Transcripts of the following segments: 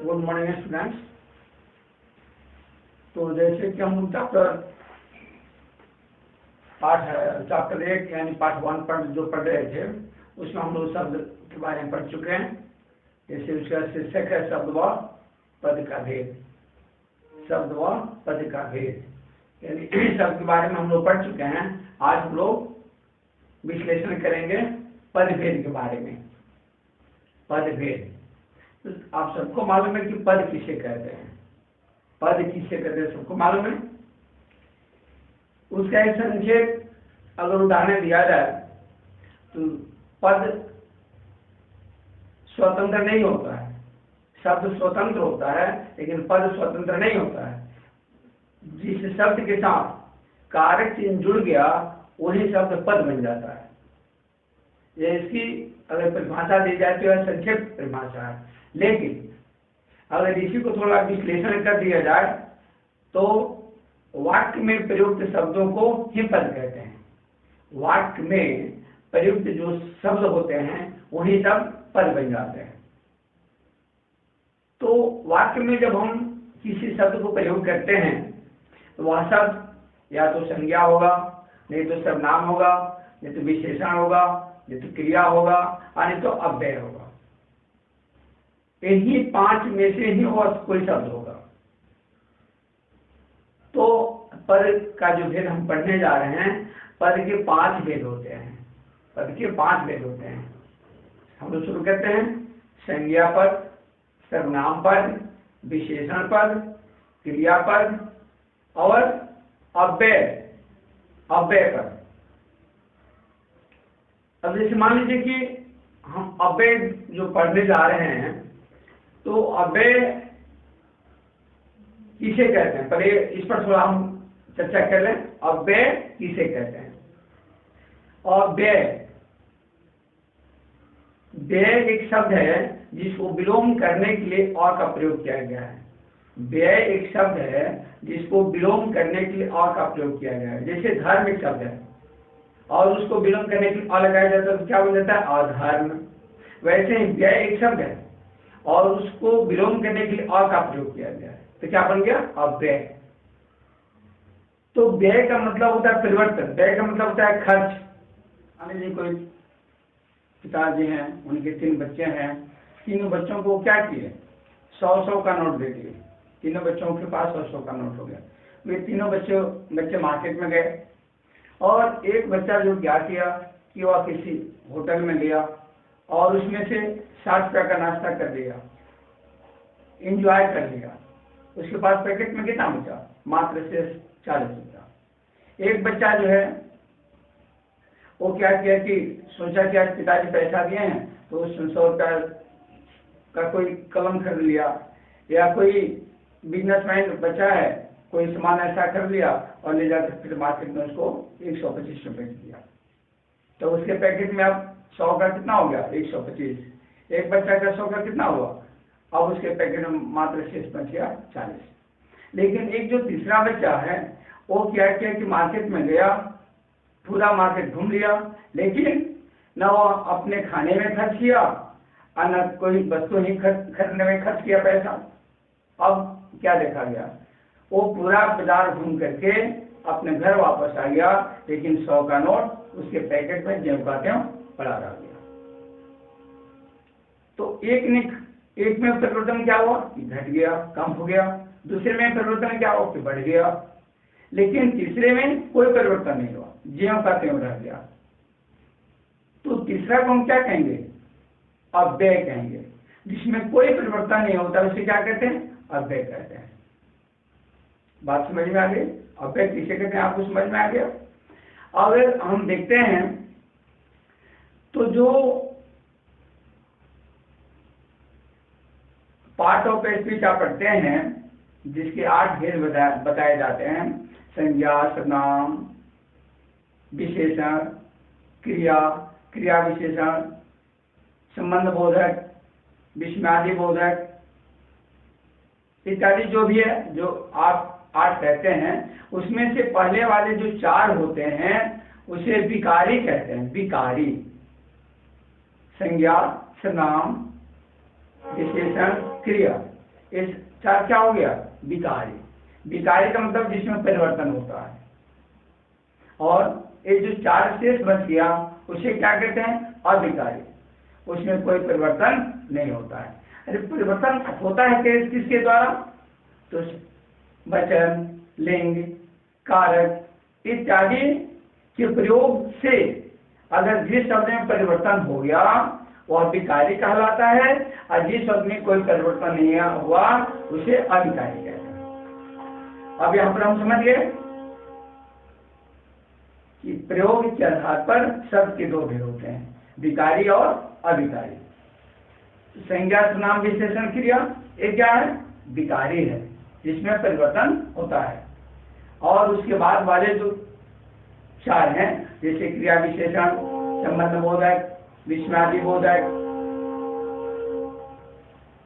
Good morning students. तो जैसे कि हम चैप्टर 1 यानी पार्ट 1 पर जो पढ़ रहे थे उसमें हम लोग शब्द के बारे में पढ़ चुके हैं। जैसे उसका शीर्षक है शब्द व पद का भेद। शब्द व पद का भेद यानी शब्द के बारे में हम लोग पढ़ चुके हैं। आज हम लोग विश्लेषण करेंगे पद भेद के बारे में। पद भेद तो आप सबको मालूम है कि पद किसे कहते हैं। पद किसे कहते हैं सबको मालूम है। उसका एक संक्षेप अगर उदाहरण दिया जाए तो पद स्वतंत्र नहीं होता है। शब्द स्वतंत्र होता है लेकिन पद स्वतंत्र नहीं होता है। जिस शब्द के साथ कारक चिन्ह जुड़ गया वही शब्द पद बन जाता है। ये इसकी अगर परिभाषा दी जाए तो यह संक्षिप्त परिभाषा है, लेकिन अगर इसी को थोड़ा विश्लेषण कर दिया जाए तो वाक्य में प्रयुक्त शब्दों को ही पद कहते हैं। वाक्य में प्रयुक्त जो शब्द होते हैं वही सब पद बन जाते हैं। तो वाक्य में जब हम किसी शब्द को प्रयोग करते हैं तो वह शब्द या तो संज्ञा होगा, नहीं तो सर्वनाम होगा, नहीं तो विशेषण होगा, नहीं तो क्रिया होगा, नहीं तो अव्यय होगा। इन्हीं 5 में से ही वह कोई शब्द होगा। तो पद का जो भेद हम पढ़ने जा रहे हैं, पद के 5 भेद होते हैं। पद के 5 भेद होते हैं। हम लोग शुरू करते हैं संज्ञा पद, सर्वनाम पद, विशेषण पद, क्रिया पद और अव्यय पद। अब जैसे मान लीजिए कि हम अव्यय जो पढ़ने जा रहे हैं तो अव्यय किसे कहते हैं, पहले इस पर थोड़ा हम चर्चा कर लें। अव्यय किसे कहते हैं। व्यय एक शब्द है जिसको विलोम करने के लिए और का प्रयोग किया गया है। व्यय एक शब्द है जिसको विलोम करने के लिए और का प्रयोग किया गया है। जैसे धर्म एक शब्द है और उसको विलोम करने के लिए और लगाया जाता है तो क्या बन जाता है, अधर्म। वैसे ही व्यय एक शब्द है और उसको विलोम करने के लिए और का प्रयोग किया गया है तो क्या बन गया, अव्यय। तो व्यय का मतलब होता है परिवर्तन। व्यय का मतलब होता है खर्च। मान लीजिए कोई पिताजी हैं, उनके 3 बच्चे हैं। तीनों बच्चों को क्या किए, 100 का नोट दे दिए। तीनों बच्चों के पास 100 का नोट हो गया। वे तीनों बच्चे मार्केट में गए और एक बच्चा जो क्या किया कि वह किसी होटल में गया और उसमें से 60 रुपये का नाश्ता कर लिया, एंजॉय कर लिया। उसके पास पैकेट में कितना बचा, मात्र से 40 रुपया। एक बच्चा जो है वो क्या किया कि सोचा कि आज पिताजी पैसा दिए हैं तो उस 100 रुपया का कोई कलम खरीद लिया, या कोई बिजनेसमैन बचा है कोई सामान ऐसा कर लिया और ले जाकर फिर मार्केट में उसको 125 रुपये दिया। तो उसके पैकेट में अब 100 का कितना हो गया, 125। एक बच्चा का 100 का कितना हुआ, अब उसके पैकेट में मात्र शेष बच गया 40। लेकिन एक जो तीसरा बच्चा है वो क्या किया कि मार्केट में गया, पूरा मार्केट घूम लिया, लेकिन न वो अपने खाने में खर्च किया और न कोई वस्तु ही खरीदने में खर्च किया पैसा। अब क्या देखा गया, वो पूरा बाजार घूम करके अपने घर वापस आ गया, लेकिन 100 का नोट उसके पैकेट में जेब का त्यों पड़ा रह गया। तो एक में परिवर्तन क्या हुआ कि घट गया, कम हो गया। दूसरे में परिवर्तन क्या हुआ कि बढ़ गया। लेकिन तीसरे में कोई परिवर्तन नहीं हुआ, ज्यों का त्यों रह गया। तो तीसरा को हम क्या कहेंगे, अव्यय कहेंगे। जिसमें कोई परिवर्तन नहीं होता उसे क्या कहते हैं, अव्यय कहते हैं। बात समझ में आ गई। अव्यय किसे कहते हैं आपको समझ में आ गया। अगर हम देखते हैं तो जो पार्ट ऑफ स्पीच आप पढ़ते हैं जिसके 8 भेद बताए जाते हैं, संज्ञा, सर्वनाम, विशेषण, क्रिया विशेषण, संबंध बोधक, विस्मयादि बोधक इत्यादि जो भी है, जो आप 8 कहते हैं, उसमें से पहले वाले जो 4 होते हैं उसे विकारी कहते हैं। विकारी, संज्ञा, सर्वनाम, विशेषण, क्रिया, इस चार क्या हो गया? विकारी। विकारी का मतलब जिसमें परिवर्तन होता है। और ये जो चार शेष बच गया उसे क्या कहते हैं? अविकारी। उसमें कोई परिवर्तन नहीं होता है। अरे परिवर्तन होता है किसके द्वारा? तो वचन, लिंग, कारक इत्यादि के प्रयोग से अगर जिस शब्द में परिवर्तन हो गया वह विकारी कहलाता है, और जिस शब्द में कोई परिवर्तन नहीं हुआ उसे अविकारी कहते हैं। अब यहाँ पर हम समझ गए कि प्रयोग के आधार पर शब्द के दो भेद होते हैं, विकारी और अविकारी। संज्ञा, नाम, विशेषण, क्रिया, ये क्या है? विकारी है, जिसमें परिवर्तन होता है। और उसके बाद वाले जो चार हैं, जैसे क्रिया विशेषण, संबंध बोधक, विस्मयादि बोधक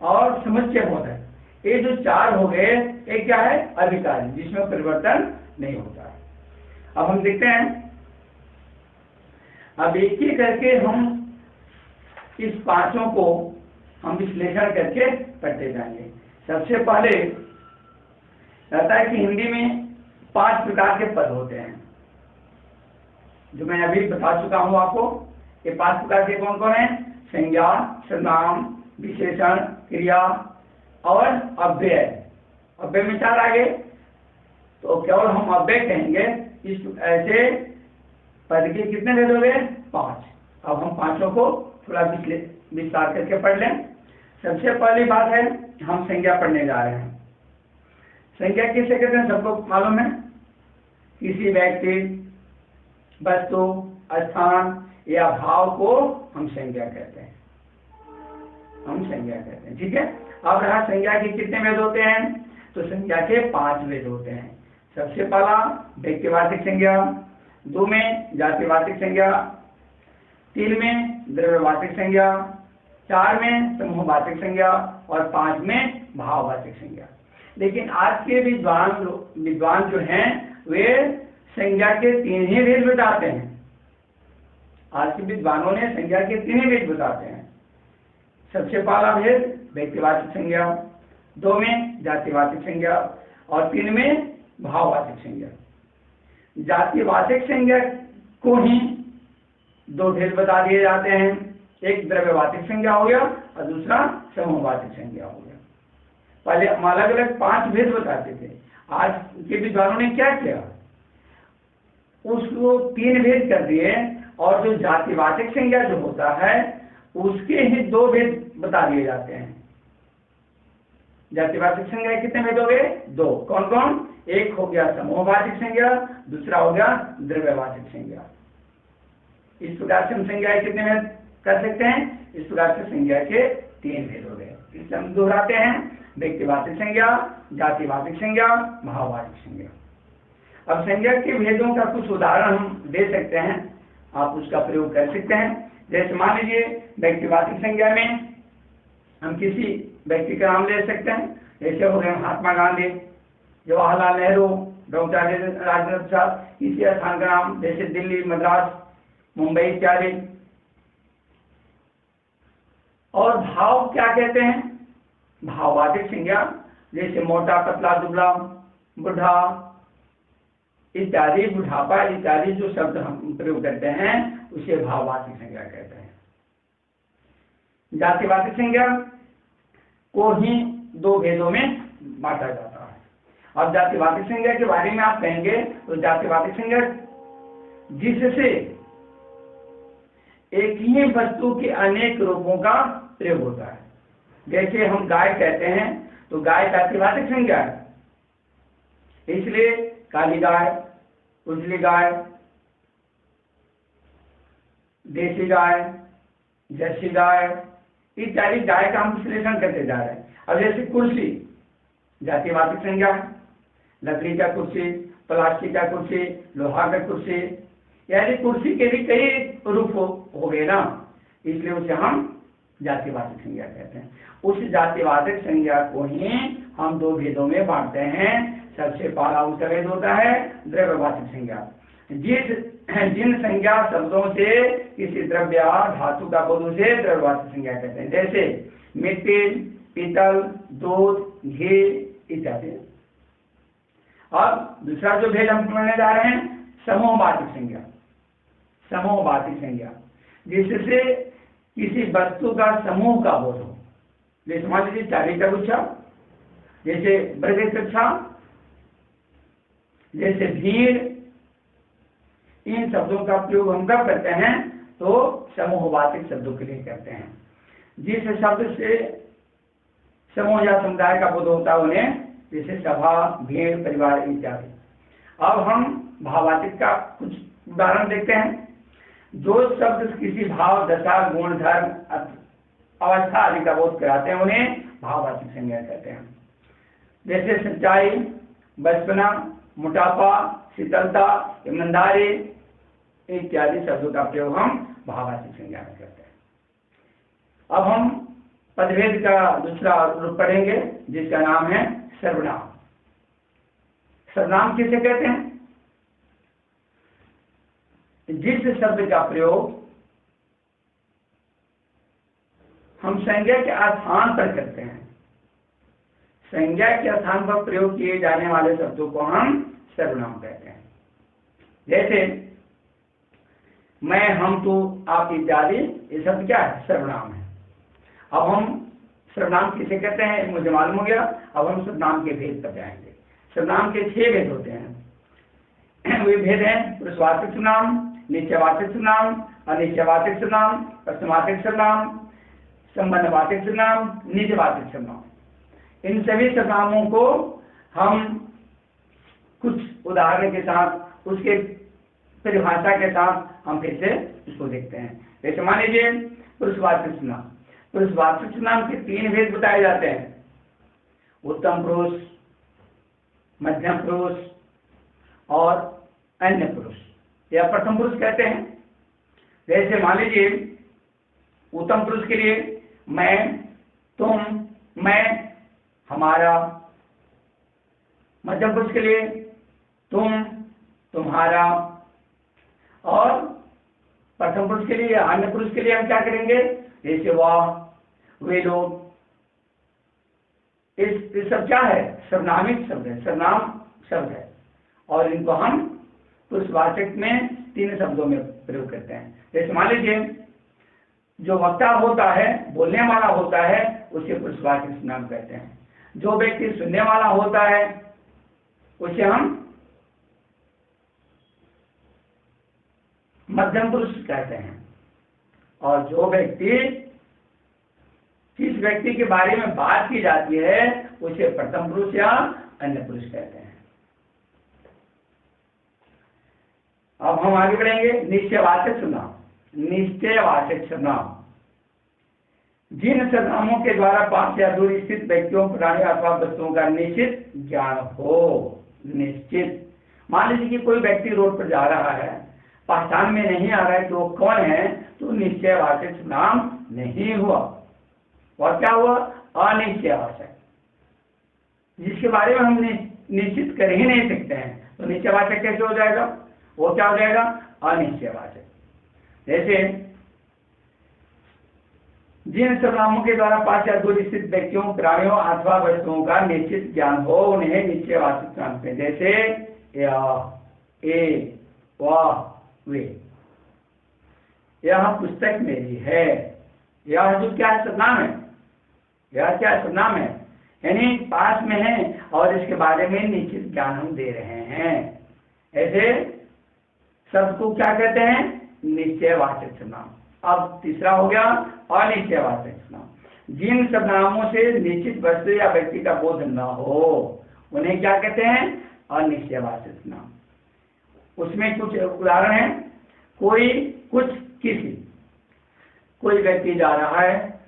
और समुच्चय बोधक, ये जो चार हो गए, ये क्या है? अविकारी, जिसमें परिवर्तन नहीं होता है। अब हम देखते हैं, अब एक एक करके हम इस पांचों को हम विश्लेषण करके पढ़ते जाएंगे। सबसे पहले रहता है कि हिंदी में 5 प्रकार के पद होते हैं, जो मैं अभी बता चुका हूं आपको। ये 5 प्रकार के कौन कौन हैं? संज्ञा, सर्वनाम, विशेषण, क्रिया और अव्यय। अव्यय में 4 आ गए, तो केवल हम अव्यय कहेंगे। इस ऐसे पद के कितने भेद हो गए? 5। अब हम पांचों को थोड़ा विस्तार करके पढ़ लें। सबसे पहली बात है, हम संज्ञा पढ़ने जा रहे हैं। संज्ञा किसे कहते हैं? सबको मालूम है। किसी व्यक्ति, वस्तु, स्थान या भाव को हम संज्ञा कहते हैं। हम संज्ञा कहते हैं, ठीक है। अब रहा संज्ञा के कितने भेद होते हैं? तो संज्ञा के 5 भेद होते हैं। सबसे पहला व्यक्तिवाचक संज्ञा, 2 में जातिवाचक संज्ञा, 3 में द्रव्यवाचक संज्ञा, 4 में समूहवाचक संज्ञा और 5 में भाववाचक संज्ञा। लेकिन आज के विद्वान जो हैं वे संज्ञा के 3 ही भेद बताते हैं। आज के विद्वानों ने संज्ञा के 3 ही भेद बताते हैं। सबसे पहला भेद व्यक्तिवाचक संज्ञा, 2 में जातिवाचक संज्ञा और 3 में भाववाचक संज्ञा। जातिवाचक संज्ञा को ही 2 भेद बता दिए जाते हैं, एक द्रव्यवाचक संज्ञा हो गया और दूसरा समूहवाचक संज्ञा हो गया। पहले हम अलग अलग 5 भेद बताते थे। आज के विद्वानों ने क्या किया? उसको 3 भेद कर दिए, और जो जातिवाचक संज्ञा जो होता है उसके ही 2 भेद बता दिए जाते हैं। जातिवाचक संज्ञा कितने भेद हो गए? 2। कौन कौन? एक हो गया समूहवाचक संज्ञा, दूसरा हो गया द्रव्यवाचक संज्ञा। इस प्रकार से हम संज्ञा कितने भेद कर सकते हैं? इस प्रकार से संज्ञा के 3 भेद हो गए। इसलिए हम दोहराते हैं, व्यक्तिवाचक संज्ञा, जातिवाचक संज्ञा, भाववाचक संज्ञा। अब संज्ञा के भेदों का कुछ उदाहरण हम दे सकते हैं, आप उसका प्रयोग कर सकते हैं। जैसे मान लीजिए व्यक्तिवाचक संज्ञा में हम किसी व्यक्ति का नाम ले सकते हैं, जैसे हो गए महात्मा गांधी, जवाहरलाल नेहरू, डॉक्टर राजेंद्र प्रसाद। किसी स्थान का नाम जैसे दिल्ली, मद्रास, मुंबई इत्यादि। और भाव क्या कहते हैं? भाववाचक संज्ञा, जैसे मोटा, पतला, दुबला, बुढ़ा इत्यादि, बुढ़ापा इत्यादि जो शब्द हम प्रयोग करते हैं उसे भाववाचक संज्ञा कहते हैं। जातिवाचक संज्ञा को ही 2 भेदों में बांटा जाता है। अब जातिवाचक संज्ञा के बारे में आप कहेंगे तो जातिवाचक संज्ञा जिससे एक ही वस्तु के अनेक रूपों का प्रयोग होता है। जैसे हम गाय कहते हैं तो गाय जातिवाचक संज्ञा है, इसलिए काली गाय, उजली गाय, देसी गाय, जर्सी गाय इत्यादि गाय का हम विश्लेषण करते जा रहे हैं। अब जैसे कुर्सी जातिवाचक संज्ञा है, लकड़ी का कुर्सी, प्लास्टिक का कुर्सी, लोहा का कुर्सी, यानी कुर्सी के भी कई रूप हो गए ना, इसलिए उसे हम जातिवाचक संज्ञा कहते हैं। उस जातिवाचक संज्ञा को ही हम 2 भेदों में बांटते हैं। सबसे पहला उसका भेद होता है द्रव्यवाचक संज्ञा, जिन संज्ञा शब्दों से किसी द्रव्य धातु का बोध उसे द्रव्यवाचक संज्ञा कहते हैं। जैसे मिट्टी, पीतल, दूध, घी इत्यादि। और दूसरा जो भेद हम पढ़ने जा रहे हैं, समूहवाचक संज्ञा। समूहवाचक संज्ञा जिससे किसी वस्तु का समूह का बोध हो। जैसे मान लीजिए चाबी का गुच्छा, जैसे बरगद कक्षा, जैसे भीड़, इन शब्दों का प्रयोग हम कब करते हैं तो समूहवाचक शब्दों के लिए करते हैं। जिस शब्द से समूह या समुदाय का बोध होता है उन्हें, जैसे सभा, भीड़, परिवार इत्यादि। अब हम भाववाचक का कुछ उदाहरण देखते हैं। जो शब्द किसी भाव, दशा, गुण, धर्म, अवस्था आदि का बोध कराते हैं उन्हें भाववाचक संज्ञा कहते हैं। जैसे सच्चाई, बचपना, मोटापा, शीतलता, ईमानदारी इत्यादि शब्दों का प्रयोग हम भाववाचक संज्ञा में करते हैं। अब हम पदभेद का दूसरा रूप पढ़ेंगे जिसका नाम है सर्वनाम। सर्वनाम किसे कहते हैं? जिस शब्द का प्रयोग हम संज्ञा के स्थान पर करते हैं, संज्ञा के स्थान पर प्रयोग किए जाने वाले शब्दों को हम सर्वनाम कहते हैं। जैसे मैं, हम, तू, आप इत्यादि ये शब्द क्या है? सर्वनाम है। अब हम सर्वनाम किसे कहते हैं मुझे मालूम हो गया। अब हम सर्वनाम के भेद पर जाएंगे। सर्वनाम के 6 भेद होते हैं। वे भेद हैं पुरुषवाचक सर्वनाम, निश्चयवाचक सर्वनाम, अनिश्चयवाचक सर्वनाम, प्रश्नवाचक सर्वनाम, संबंधवाचक सर्वनाम, निजवाचक सर्वनाम। इन सभी सर्वनामों को हम कुछ उदाहरण के साथ, उसके परिभाषा के साथ हम फिर से इसको देखते हैं। जैसे मान लीजिए पुरुषवाचक सर्वनाम। पुरुषवाचक सर्वनाम के 3 भेद बताए जाते हैं, उत्तम पुरुष, मध्यम पुरुष और अन्य पुरुष या प्रथम पुरुष कहते हैं। जैसे मान लीजिए उत्तम पुरुष के लिए मैं, तुम, मैं, हमारा। मध्यम पुरुष के लिए तुम, तुम्हारा। और प्रथम पुरुष के लिए, अन्य पुरुष के लिए हम क्या करेंगे? जैसे वह, वे लोग। इस सब क्या है? सर्वनामिक शब्द है, सर्वनाम शब्द है। और इनको हम पुरुषवाचक में 3 शब्दों में प्रयोग करते हैं। जैसे मान लीजिए जो वक्ता होता है, बोलने वाला होता है, उसे पुरुषवाचक सर्वनाम कहते हैं। जो व्यक्ति सुनने वाला होता है उसे हम मध्यम पुरुष कहते हैं। और जो व्यक्ति, जिस व्यक्ति के बारे में बात की जाती है उसे प्रथम पुरुष या अन्य पुरुष कहते हैं। अब हम आगे बढ़ेंगे। निश्चयवाचक सर्वनाम। निश्चयवाचक सर्वनाम जिन सर्वनामों के द्वारा पास या दूर स्थित व्यक्तियों, प्राणी अथवा वस्तुओं का निश्चित ज्ञान हो। निश्चित, मान लीजिए कि कोई व्यक्ति रोड पर जा रहा है, पहचान में नहीं आ रहा है कि वो कौन है, तो निश्चयवाचक सर्वनाम नहीं हुआ। और क्या हुआ? अनिश्चयवाचक, जिसके बारे में हम निश्चित कर ही नहीं सकते हैं, तो निश्चयवाचक कैसे हो जाएगा? वो क्या हो जाएगा? अनिश्चयवाचक। जैसे जिन सर्वनामों के द्वारा पास या दूर स्थित व्यक्तियों, प्राणियों अथवा वस्तुओं का निश्चित ज्ञान हो उन्हें निश्चयवाचक सर्वनाम कहते हैं। जैसे यह, ए, वह, वे। यह पुस्तक मेरी है। यह जो क्या सर्वनाम है? यह क्या सर्वनाम है? यानी पास में है और इसके बारे में निश्चित ज्ञान हम दे रहे हैं। ऐसे शब्द को क्या कहते हैं? निश्चयवाचक सर्वनाम। अब तीसरा हो गया अनिश्चयवाचक सर्वनाम। जिन सर्वनामों से निश्चित वस्तु या व्यक्ति का बोध न हो उन्हें क्या कहते हैं? अनिश्चयवाचक सर्वनाम। उसमें कुछ उदाहरण हैं। कोई, कुछ, किसी। कोई व्यक्ति जा रहा है,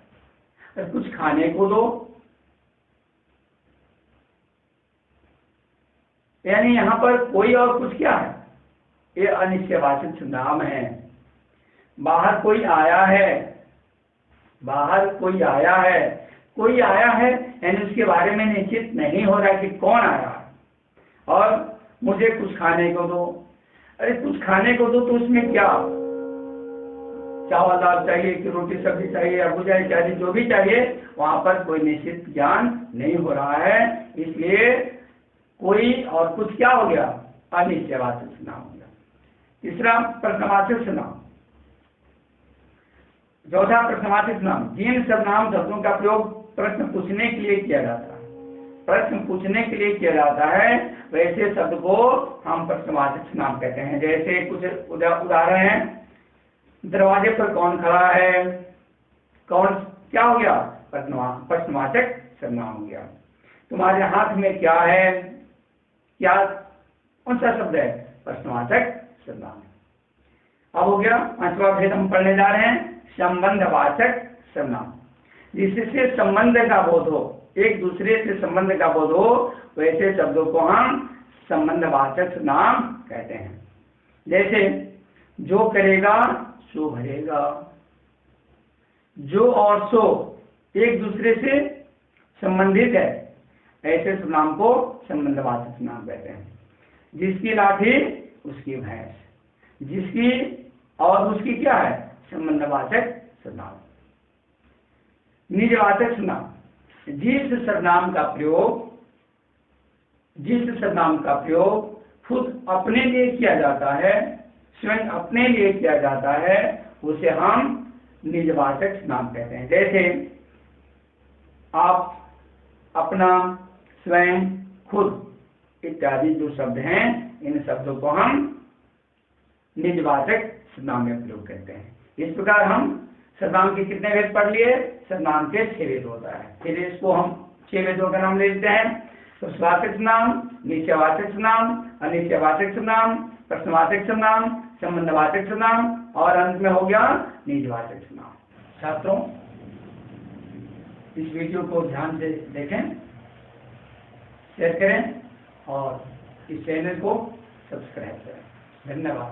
कुछ खाने को दो, यानी यहाँ पर कोई और कुछ क्या है? ये अनिश्चयवाचक सर्वनाम है। बाहर कोई आया है, बाहर कोई आया है, कोई आया है यानी उसके बारे में निश्चित नहीं हो रहा कि कौन आया है। और मुझे कुछ खाने को दो, अरे कुछ खाने को दो तो उसमें क्या? चावल दाल चाहिए कि रोटी सब्जी चाहिए या भुजा इत्यादि जो भी चाहिए, वहां पर कोई निश्चित ज्ञान नहीं हो रहा है। इसलिए कोई और कुछ क्या हो गया, अनिश्चयवाचक नाम हो गया। तीसरा प्रश्नवाचक नाम। चौथा प्रश्नवाचक नाम, जिन सर्वनाम शब्दों का प्रयोग प्रश्न पूछने के लिए किया जाता है, प्रश्न पूछने के लिए किया जाता है, वैसे शब्द को हम प्रश्नवाचक नाम कहते हैं। जैसे कुछ उदाहरण हैं, दरवाजे पर कौन खड़ा है, कौन क्या हो गया, प्रश्नवाचक सर्वनाम हो गया। तुम्हारे हाथ में क्या है, क्या कौन सा शब्द है, प्रश्नवाचक सर्वनाम। अब हो गया पांचवा भेद हम पढ़ने जा रहे हैं, संबंधवाचक सर्वनाम। जिससे संबंध का बोध हो, एक दूसरे से संबंध का बोध हो, वैसे शब्दों को हम संबंधवाचक नाम कहते हैं। जैसे जो करेगा सो भरेगा, जो और सो एक दूसरे से संबंधित है, ऐसे नाम को संबंधवाचक नाम कहते हैं। जिसकी लाठी उसकी भैंस, जिसकी और उसकी क्या है, संबंधवाचक सर्वनाम। निजवाचक सर्वनाम, जिस सर्वनाम का प्रयोग खुद अपने लिए किया जाता है, स्वयं अपने लिए किया जाता है, उसे हम निजवाचक नाम कहते हैं। जैसे आप, अपना, स्वयं, खुद इत्यादि जो शब्द हैं, इन शब्दों को हम निजवाचक नाम में प्रयोग करते हैं। इस प्रकार हम सर्वनाम के कितने भेद पढ़ लिए, सर्वनाम के 6 भेद होता है। फिर इसको हम 6 भेदों का नाम ले लेते हैं। तो स्वाचक नाम, निश्चयवाचक नाम, अनिश्चयवाचक नाम, प्रश्नवाचक नाम, संबंधवाचक नाम और अंत में हो गया निजवाचक नाम। छात्रों, इस वीडियो को ध्यान से देखें, शेयर करें और इस चैनल को सब्सक्राइब करें। धन्यवाद।